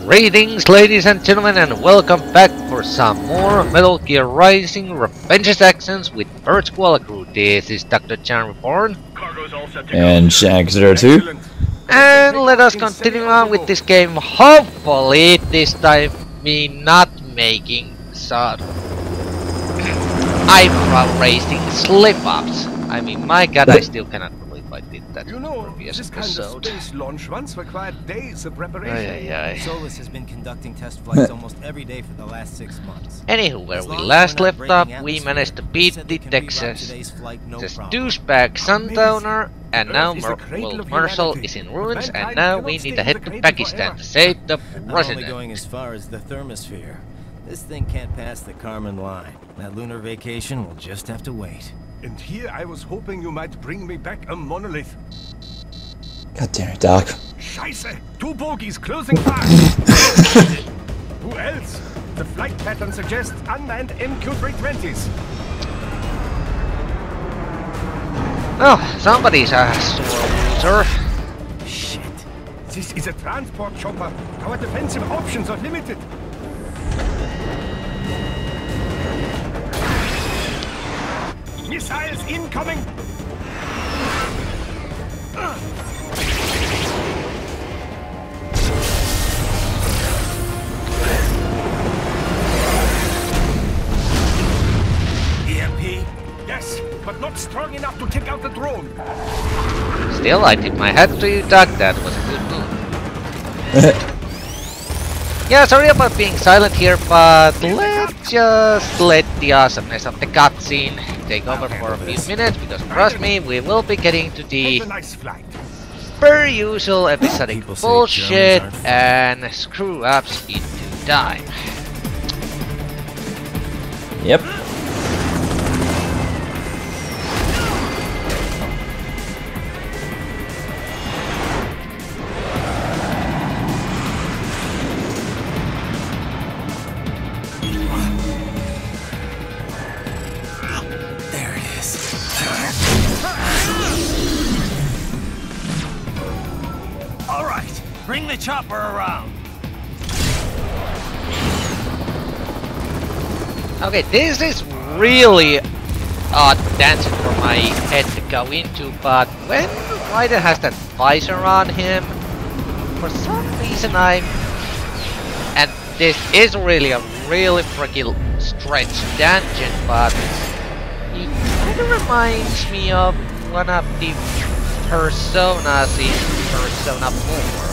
Greetings, ladies and gentlemen, and welcome back for some more Metal Gear Rising Revengeange actions with Birch-Koala crew. This is DoctorJhonReborn and Shank02. And let us continue on with this game. Hopefully this time me not making some eyebrow raising slip-ups. I mean, my god, I still cannot believe I did that in the previous episode. Space launch once required days of preparation. Solus has been conducting test flights almost every day for the last 6 months. Anywho, where we last left off, we managed to beat the Texas, this douchebag Sundowner, and now Marshall is in ruins, and now we need to head to Pakistan to save the president. I'm only going as far as the thermosphere. This thing can't pass the Kármán line. That lunar vacation will just have to wait. And here I was hoping you might bring me back a monolith. God damn it, Doc. Scheiße! 2 bogies closing fast! Who else? The flight pattern suggests unmanned MQ-320s. Oh, somebody's a sore loser. Shit. This is a transport chopper. Our defensive options are limited. Missiles incoming! EMP? Yes, but not strong enough to take out the drone. Still, I tip my hat to you, Doc. That was a good move. Yeah, sorry about being silent here, but let's just let the awesomeness of the cutscene take over for a few minutes, because trust me, we will be getting to the per usual episodic bullshit and screw-ups in due time. Yep. Bring the chopper around. Okay, this is really odd dancing for my head to go into, but when Raiden has that visor on him, for some reason and this is really a really freaking stretch tangent, but it kind of reminds me of one of the personas in Persona 4.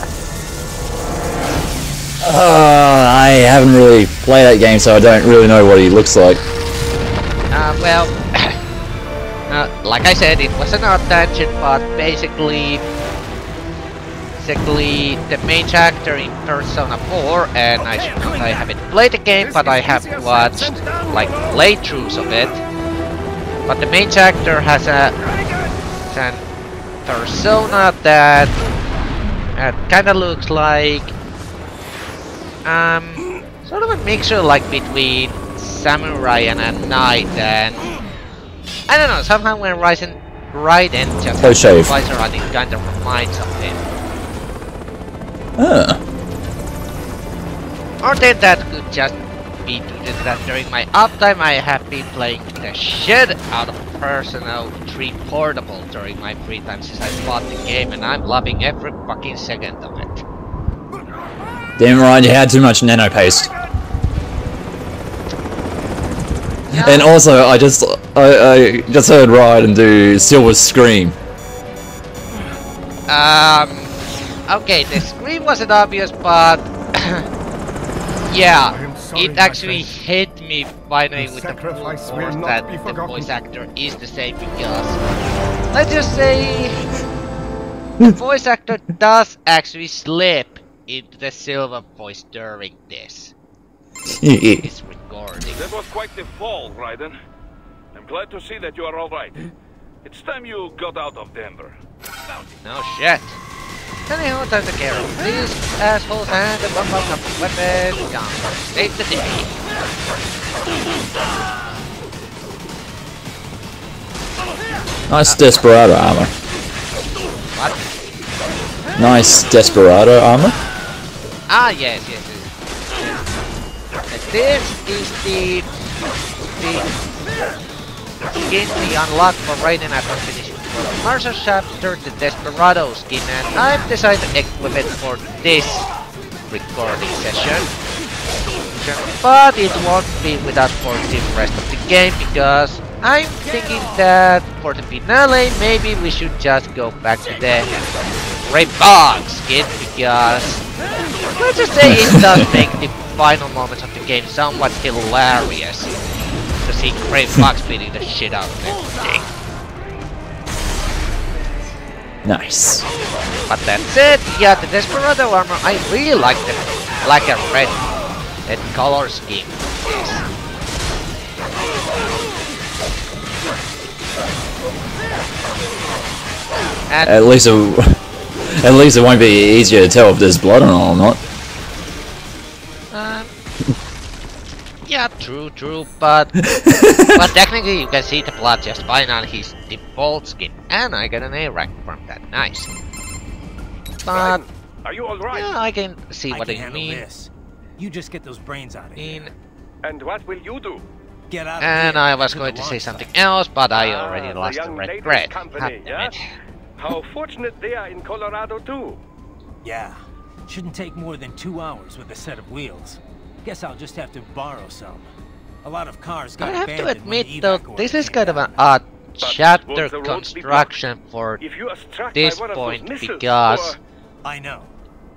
I haven't really played that game, so I don't really know what he looks like. Well, like I said, it was an odd tangent, but basically the main actor in Persona 4, and I haven't played the game, but I have watched like playthroughs of it. But the main actor has a persona that kind of looks like sort of a mixture like between samurai and a knight, and I don't know, somehow when Raiden just has a visor on, it kind of reminds of him. Or then that could just be due to that during my uptime I have been playing the shit out of Persona 3 Portable during my free time since I bought the game, and I'm loving every fucking second of it. Damn right, you had too much nano paste. Yeah. And also, I just heard Raiden do Silver's scream. Okay, the scream wasn't obvious, but yeah, it actually hit me finally with the full force that the voice actor is the same, because let's just say the voice actor does actually slip into the silver voice during this. It's recording. That was quite the fall, Raiden. I'm glad to see that you are alright. It's time you got out of Denver. No shit. Anyhow, time to care of these assholes and the bump up the weapon gun. Save the day. Nice Desperado armor. What? Nice Desperado armor. Ah, yes. This is the skin we unlocked for Raiden after finishing the Marshall chapter, the Desperado skin, and I've decided to equip it for this recording session. But it won't be with us for the rest of the game, because I'm thinking that for the finale, maybe we should just go back to the Revengeange skin, because let's just say it does make the final moments of the game somewhat hilarious to see Revengeange beating the shit out of everything. Nice. But that's it. Yeah, the Desperado armor, I really like the black and red color scheme. Yes. And At least it won't be easier to tell if there's blood or not. yeah, true, but but technically you can see the blood just fine on his default skin, and I got an A rank from that. Nice. But Are you all right? yeah, I can see I what can you handle mean. this. You just get those brains out of here. And what will you do? Get out of And here. I was To going the to say launch something site. else, but I already the lost the young red ladies' thread. company, God damn yeah? it. How fortunate they are in Colorado too. Yeah. Shouldn't take more than 2 hours with a set of wheels. Guess I'll just have to borrow some. A lot of cars got I have to abandoned when admit the though, evac this order is came kind of down. an odd But chapter won't the roads be construction for If you are struck this by one of point, those missiles, because or... I know.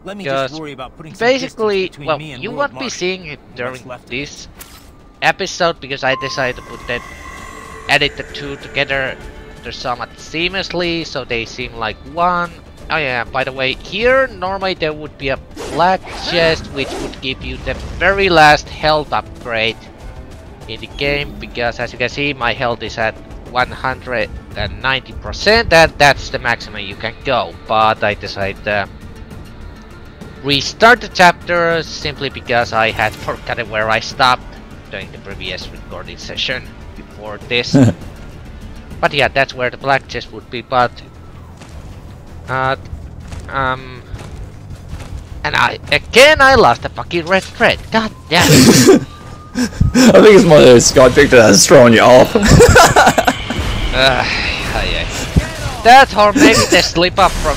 Let me Because just worry about putting some basically, distance between well, me and you World won't be Market. seeing it during What's left of this episode, because I decided to put that, edit the two together to somewhat seamlessly, so they seem like one. Oh yeah, by the way, here normally there would be a black chest which would give you the very last health upgrade in the game, because as you can see my health is at 190%, that's the maximum you can go, but I decided to restart the chapter simply because I had forgotten where I stopped during the previous recording session before this. But yeah, that's where the black chest would be, but and I lost the fucking red thread. God damn it. I think it's my Skype picture that's throwing you off. Yeah. That, or maybe the slip up from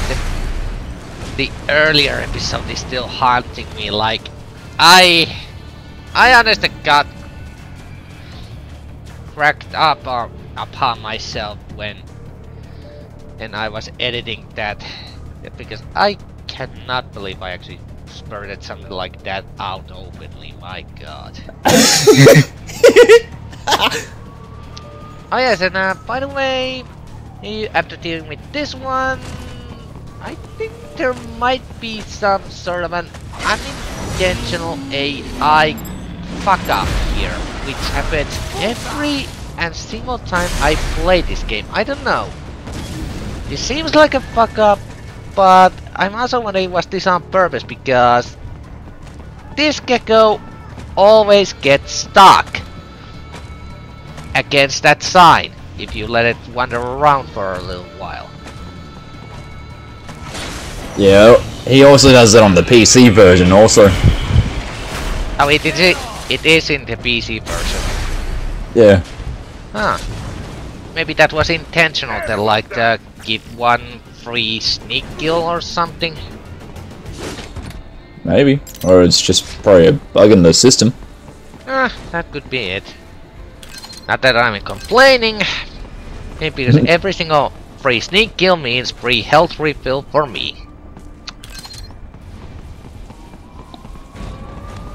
the earlier episode is still haunting me. Like, I honestly got cracked up upon myself when I was editing that, because I cannot believe I actually spurted something like that out openly. My god. Oh yes, and by the way, after dealing with this one, I think there might be some sort of an unintentional AI fuck up here, which happens every and single time I play this game. I don't know. It seems like a fuck up, but I'm also wondering was this on purpose, because this gecko always gets stuck against that sign if you let it wander around for a little while. Yeah, he also does that on the PC version also. Oh, it is in the PC version. Yeah. Huh. Maybe that was intentional, to like give one free sneak kill or something. Maybe. Or it's just probably a bug in the system. That could be it. Not that I'm complaining, maybe because every single free sneak kill means free health refill for me.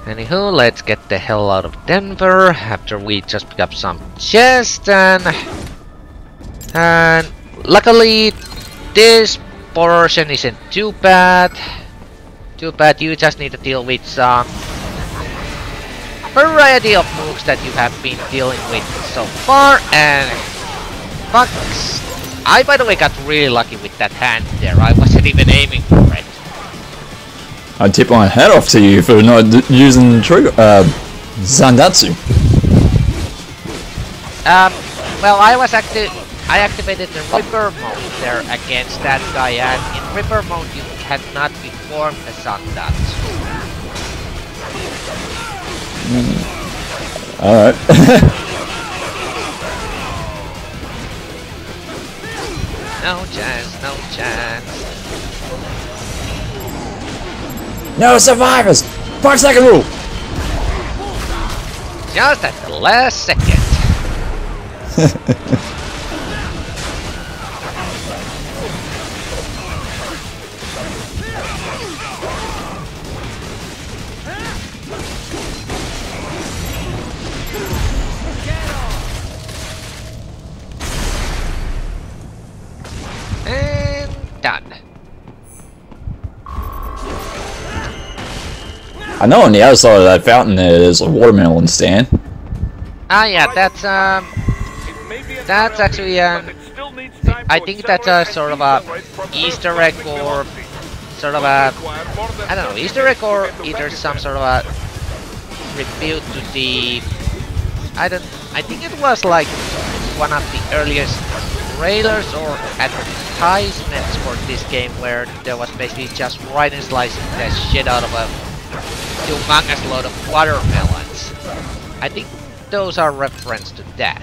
Anywho, let's get the hell out of Denver after we just pick up some chests, and luckily this portion isn't too bad. You just need to deal with some variety of moves that you have been dealing with so far, and fucks. I, by the way, got really lucky with that hand there. I wasn't even aiming for it. I tip my hat off to you for not using trigger Zandatsu. Well, I activated the Ripper mode there against that guy, and in Ripper mode you cannot perform the Zandatsu. Alright. No chance, no chance. No survivors! 5-second rule! Just at the last second. And done. I know on the other side of that fountain there's a watermelon stand. Ah, yeah, that's actually I think that's a sort of a Easter egg or sort of a I don't know, Easter egg or either some sort of a tribute to the I think it was like one of the earliest trailers or advertisements for this game where there was basically just Raiden slicing the shit out of a humongous load of watermelons. I think those are reference to that.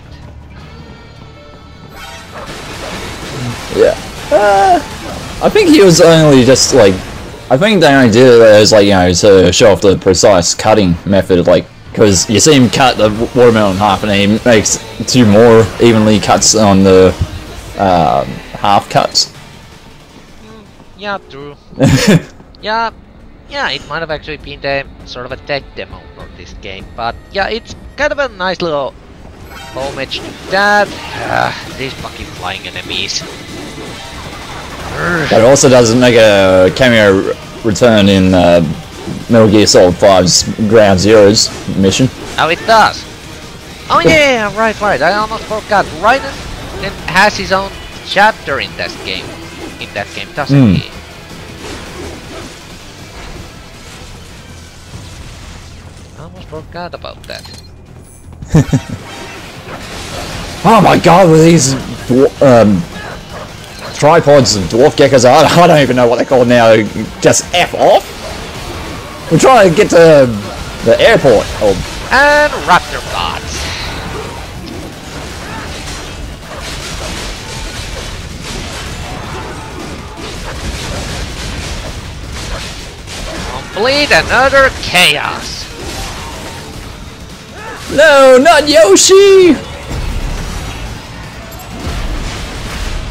Yeah. I think he was only just like... I think they only did it as like, you know, to show off the precise cutting method, like, because you see him cut the watermelon in half and then he makes 2 more evenly cuts on the half cuts. Yeah, true. Yeah, it might have actually been the sort of a tech demo for this game, but yeah, it's kind of a nice little homage to that. These fucking flying enemies. But it also doesn't make a cameo return in Metal Gear Solid 5's Ground Zeroes mission. Oh, it does. Oh yeah, right. I almost forgot. Raiden has his own chapter in that game. Doesn't he? I almost forgot about that. Oh my god, with these tripods and dwarf geckos, I don't even know what they're called now, just F off? We're trying to get to the airport. And raptor bots. Complete another chaos. No, not Yoshi!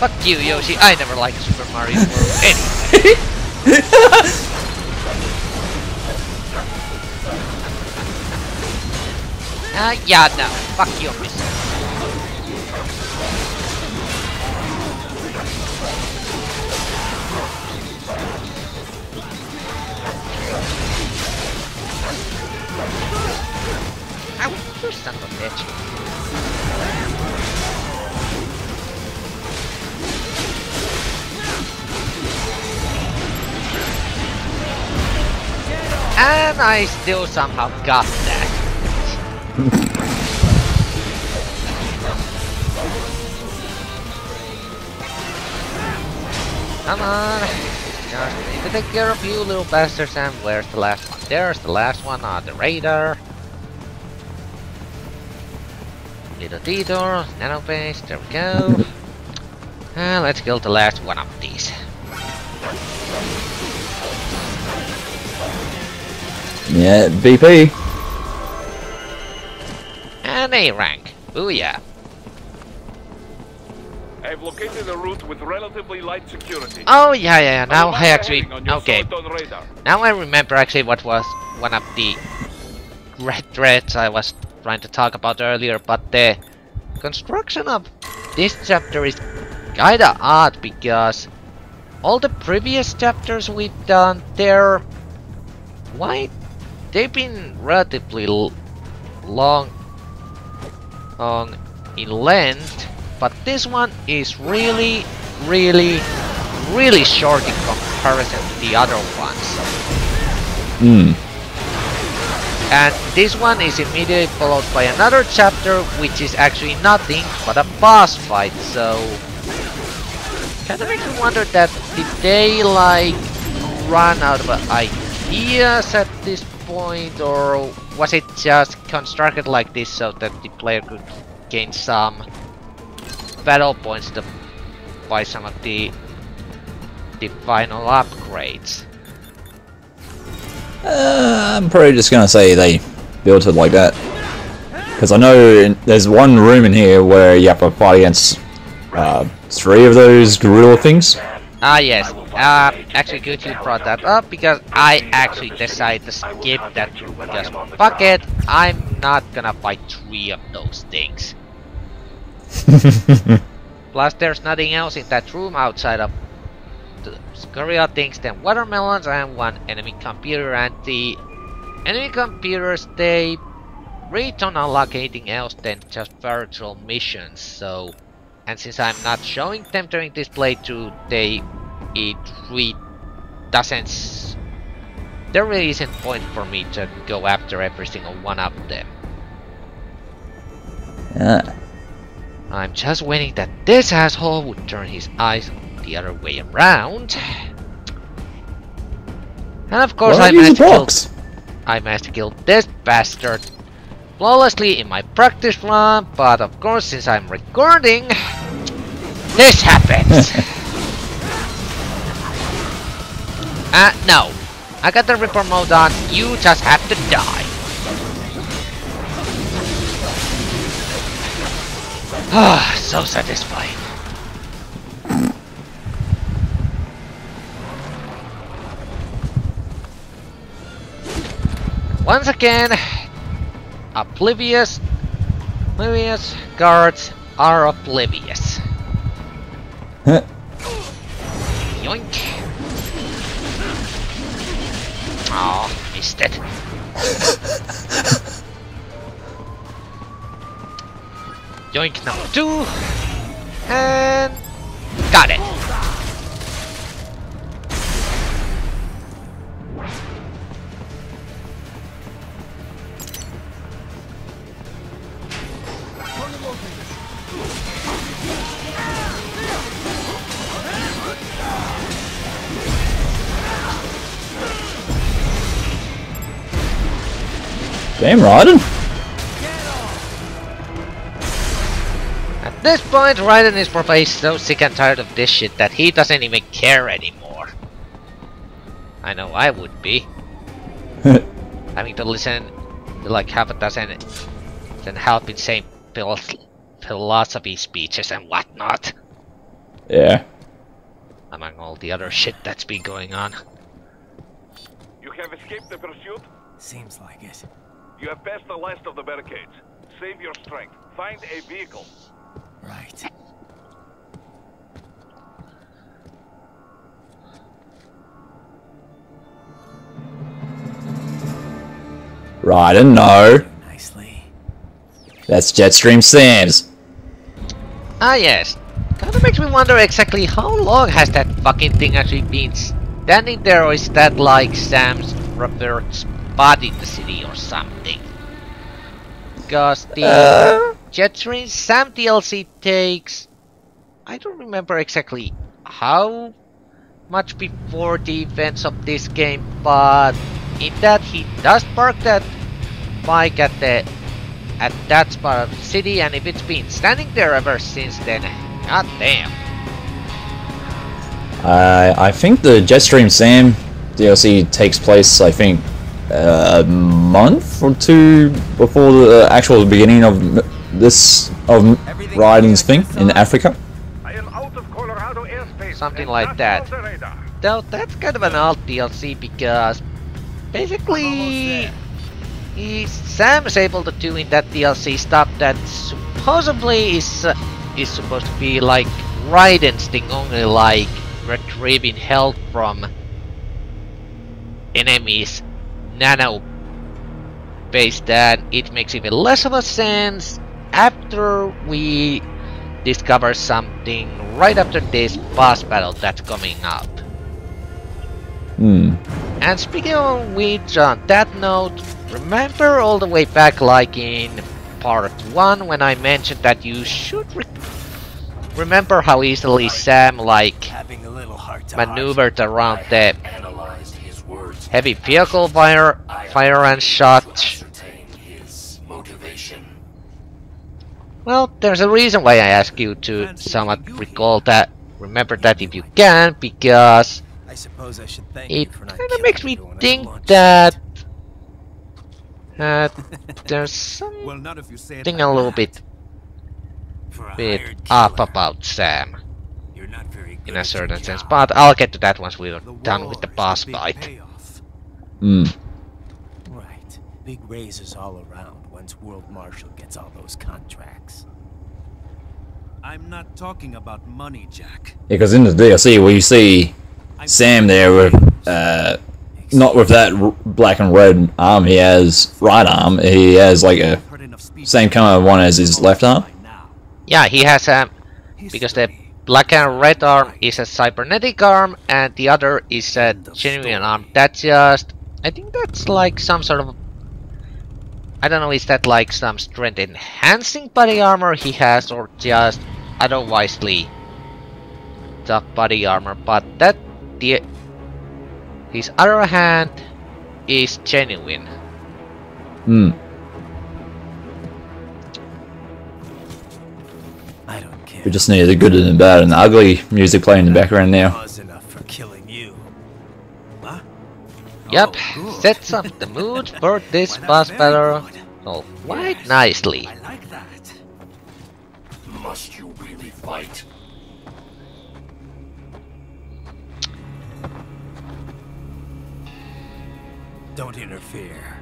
Fuck you, Yoshi. I never liked Super Mario World anyway. Yeah, no. Fuck you, miss. Ow, you son of a bitch. And I still somehow got that. Come on. Just need to take care of you little bastards. And where's the last one? There's the last one on the radar. Little detour, nano base, there we go. Let's kill the last one of these. Yeah, BP. And A rank. Booyah. I've located a route with relatively light security. Oh yeah. Now I actually okay. Radar. Now I remember actually what was one of the red threads I was trying to talk about earlier, but the construction of this chapter is kinda odd because all the previous chapters we've done, they've been relatively long in length, but this one is really short in comparison to the other ones. And this one is immediately followed by another chapter, which is actually nothing but a boss fight, so kinda makes me wonder that did they like run out of ideas at this point, or was it just constructed like this so that the player could gain some battle points to buy some of the final upgrades? I'm probably just gonna say they built it like that. Because I know there's one room in here where you have to fight against 3 of those gorilla things. Ah yes, actually good you brought that up, because I actually decided to skip that room because fuck it, I'm not gonna fight 3 of those things. Plus there's nothing else in that room outside of the gorilla things than watermelons and 1 enemy computer, and the enemy computers, they really don't unlock anything else than just virtual missions, so... And since I'm not showing them during this playthrough, it really doesn't... There really isn't point for me to go after every single one of them. I'm just waiting that this asshole would turn his eyes the other way around. And of course I managed to kill this bastard flawlessly in my practice run, but of course since I'm recording, this happens. No. I got the Reaper mode on, you just have to die. Ah, so satisfying. Once again, oblivious guards are oblivious. Yoink. Oh, missed it. Yoink number 2. And got it. Damn, Raiden. At this point, Raiden is probably so sick and tired of this shit that he doesn't even care anymore. I know I would be. Having to listen to like half a dozen and half insane philosophy speeches and whatnot. Yeah. Among all the other shit that's been going on. You have escaped the pursuit? Seems like it. You have passed the last of the barricades. Save your strength. Find a vehicle. Right. Raiden, no. Nicely. That's Jetstream Sam's. Ah yes. Kinda makes me wonder exactly how long has that fucking thing actually been standing there, or is that like Sam's revered spot in the city or something? Because the Jetstream Sam DLC takes... I don't remember exactly how much before the events of this game, but in that he does park that bike at that spot of the city, and if it's been standing there ever since then, god damn. I think the Jetstream Sam DLC takes place, I think, a month or 2 before the actual beginning of Raiden's thing in Africa. I am out of Colorado airspace. Something like that. Though that's kind of an old DLC because basically Sam is able to do in that DLC stuff that supposedly is supposed to be like Raiden's thing, only like retrieving help from enemies nano based, that it makes even less of a sense after we discover something right after this boss battle that's coming up. And speaking of which, on that note, remember all the way back like in part 1 when I mentioned that you should remember how easily Sam like maneuvered around the heavy vehicle fire and shot. Well, there's a reason why I ask you to somewhat recall that, remember that if you can, because I suppose I should thank it you for not kind of killing makes me everyone at think launch. that there's Well, not if you say it something like a little that. For a bit hired up killer, about Sam, you're not very good in a at your certain sense, job. but I'll get to that once we're The done with the war boss is big fight. payoff. Hmm. Right. Big raises all around once World Marshal gets all those contracts. I'm not talking about money, Jack. Because in the DLC we see Sam there with, not with that black and red arm he has, right arm, he has like a Heard enough speech. same kind of one as his left arm. Yeah, he has because the black and red arm is a cybernetic arm and the other is a genuine arm. That's just, I think that's like some sort of, I don't know, is that like some strength enhancing body armor he has, or just otherwisely tough body armor, but that his other hand is genuine. Hmm. I don't care. We just need the good and the bad and the ugly music playing in the background now. Cause enough for killing you. Huh? Yep, Oh, good. sets up the mood for this Why, boss that's very battle good. oh, quite nicely. I like that. Must you really fight? Don't interfere.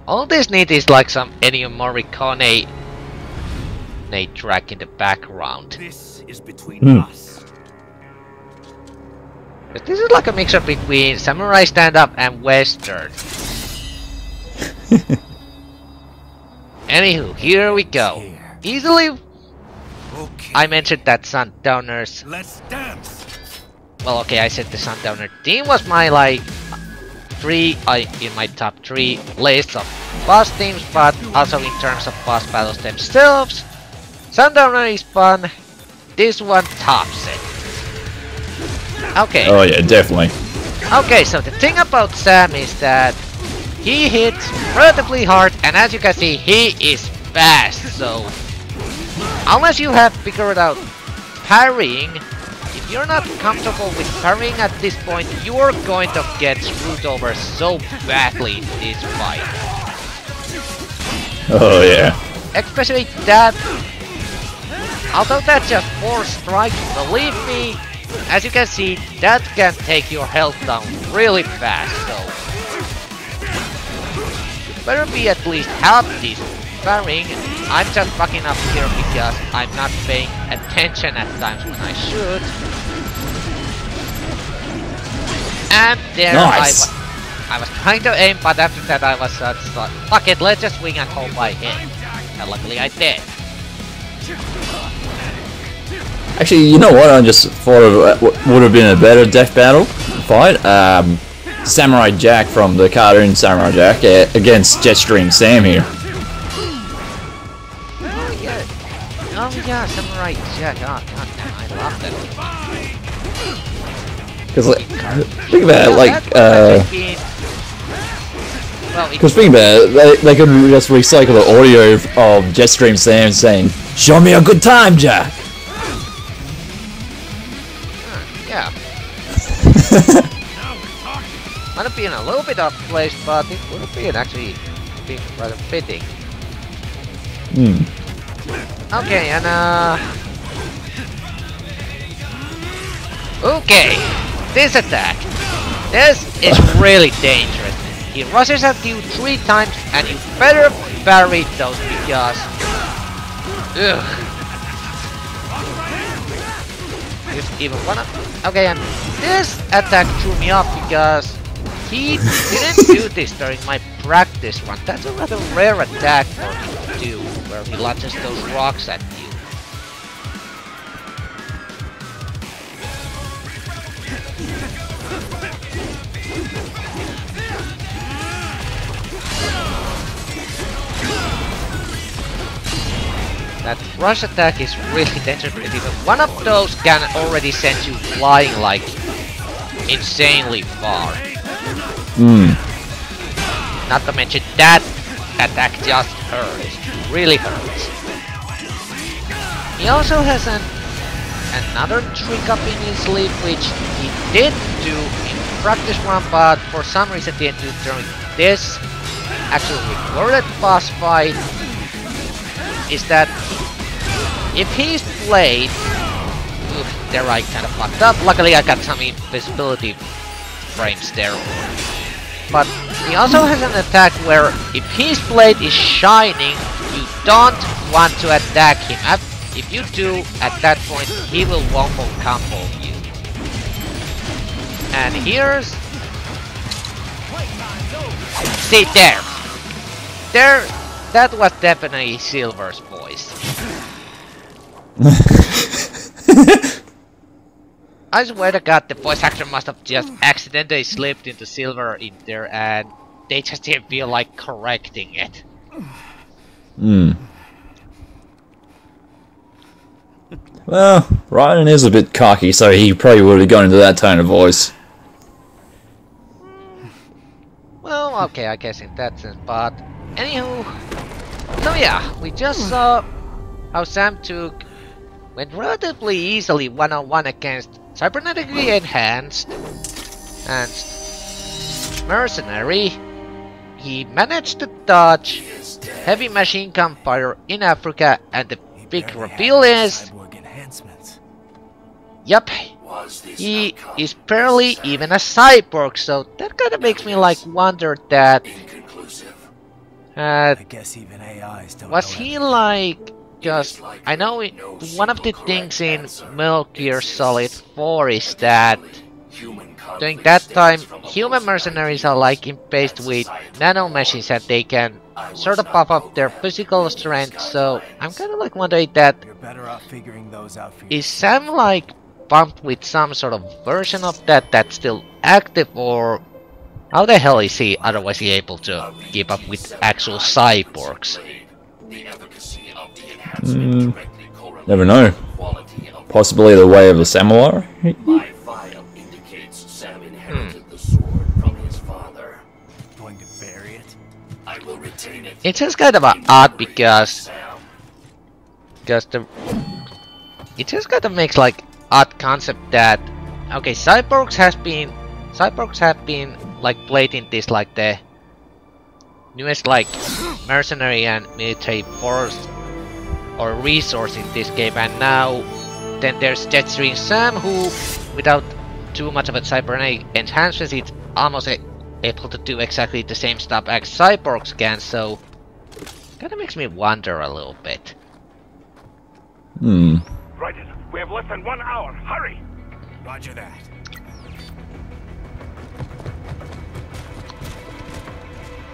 All this need is like some Ennio Morricone track in the background. This is between us. But this is like a mixture between samurai stand-up and western. Anywho, here we go. Here. Easily, Okay. I mentioned that Sundowners. Let's dance. Well, okay, I said the Sundowner team was my like in my top 3 list of boss teams, but also in terms of boss battles themselves, Sundowner is fun. This one tops it. Okay. Oh yeah, definitely. Okay, so the thing about Sam is that he hits relatively hard, and as you can see, he is fast, so unless you have figured out parrying, if you're not comfortable with parrying at this point, you're going to get screwed over so badly in this fight. Oh yeah. Especially that, although that's just 4 strikes, believe me, as you can see, that can take your health down really fast, so you better be at least half decent parrying. I'm just fucking up here because I'm not paying attention at times when I should. And there Nice. I was trying to aim, but after that I was just like, fuck it, let's just swing and hope I hit. And luckily I did. Actually, you know what? I just thought of would have been a better death battle fight. Samurai Jack from the cartoon Samurai Jack against Jetstream Sam here. Oh yeah, Samurai Jack, oh god damn, I love that. Because like, think about it, like, because think about it, they could just recycle the audio of Jetstream Sam saying, "Show me a good time, Jack." Yeah. Might have been a little bit off place, but it would have been actually rather fitting. Okay, and okay, this attack. This is really dangerous. He rushes at you 3 times, and you better parry those because. Ugh. If even one. Okay, and this attack threw me off because he didn't do this during my practice run. That's a rather rare attack for him to do, where he launches those rocks at you. That rush attack is really dangerous. Even one of those can already send you flying like insanely far. Not to mention that attack just hurts. Really hurts. He also has another trick up in his sleeve, which he did do in practice run, but for some reason didn't do during this actual recorded boss fight. Is that if he's played... Oof, there I kind of fucked up. Luckily I got some invisibility frames there. But he also has an attack where if his blade is shining, you don't want to attack him. If you do, at that point, he will wombo combo you. And here's... See, there! There, that was definitely Silver's voice. I swear to God, the voice actor must have just accidentally slipped into Silver in there and they just didn't feel like correcting it. Well, Raiden is a bit cocky, so he probably would have gone into that tone of voice. Well, okay, I guess in that sense, but... Anywho... So yeah, we just saw how Sam went relatively easily one-on-one against cybernetically enhanced and mercenary. He managed to dodge heavy machine gun fire in Africa, and the big reveal is... Yep, he is barely even a cyborg, so that kind of makes me like wonder that... I guess even AIs don't was he like... Just, I know one of the things in Metal Gear Solid 4 is that during that time, human mercenaries are like impaced with nanomachines that they can sort of pop up their physical strength, so I'm kind of like wondering that is Sam like pumped with some sort of version of that that's still active, or how the hell is he otherwise able to keep up with actual cyborgs? Never know. Possibly the way of the samurai? My file indicates Sam inherited the sword from his father. Going to bury it? I will retain it. It's just kind of odd because it just kind of makes like odd concept that okay, cyborgs have been like played in this like the newest like mercenary and military force or resource in this game, and now then there's Jetstream Sam, who without too much of a cybernetic enhancement is almost able to do exactly the same stuff as cyborgs can, so kinda makes me wonder a little bit. Raiden, we have less than 1 hour. Hurry! Roger that.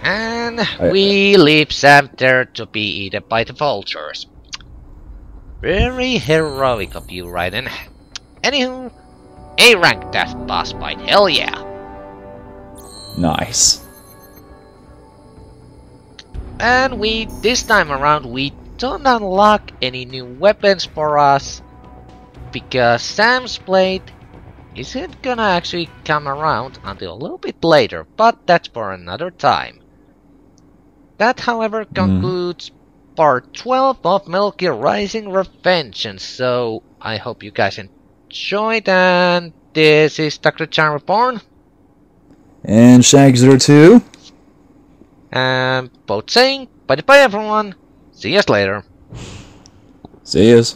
And we leave Sam there to be eaten by the vultures. Very heroic of you, Raiden. Anywho, A rank death boss fight, hell yeah! Nice. And this time around, we don't unlock any new weapons for us, because Sam's blade isn't gonna actually come around until a little bit later, but that's for another time. That, however, concludes part 12 of Metal Gear Rising: Revengeange, so I hope you guys enjoyed, and this is DoctorJhonReborn. And Shag02. And both saying bye-bye everyone, see us later. See yous.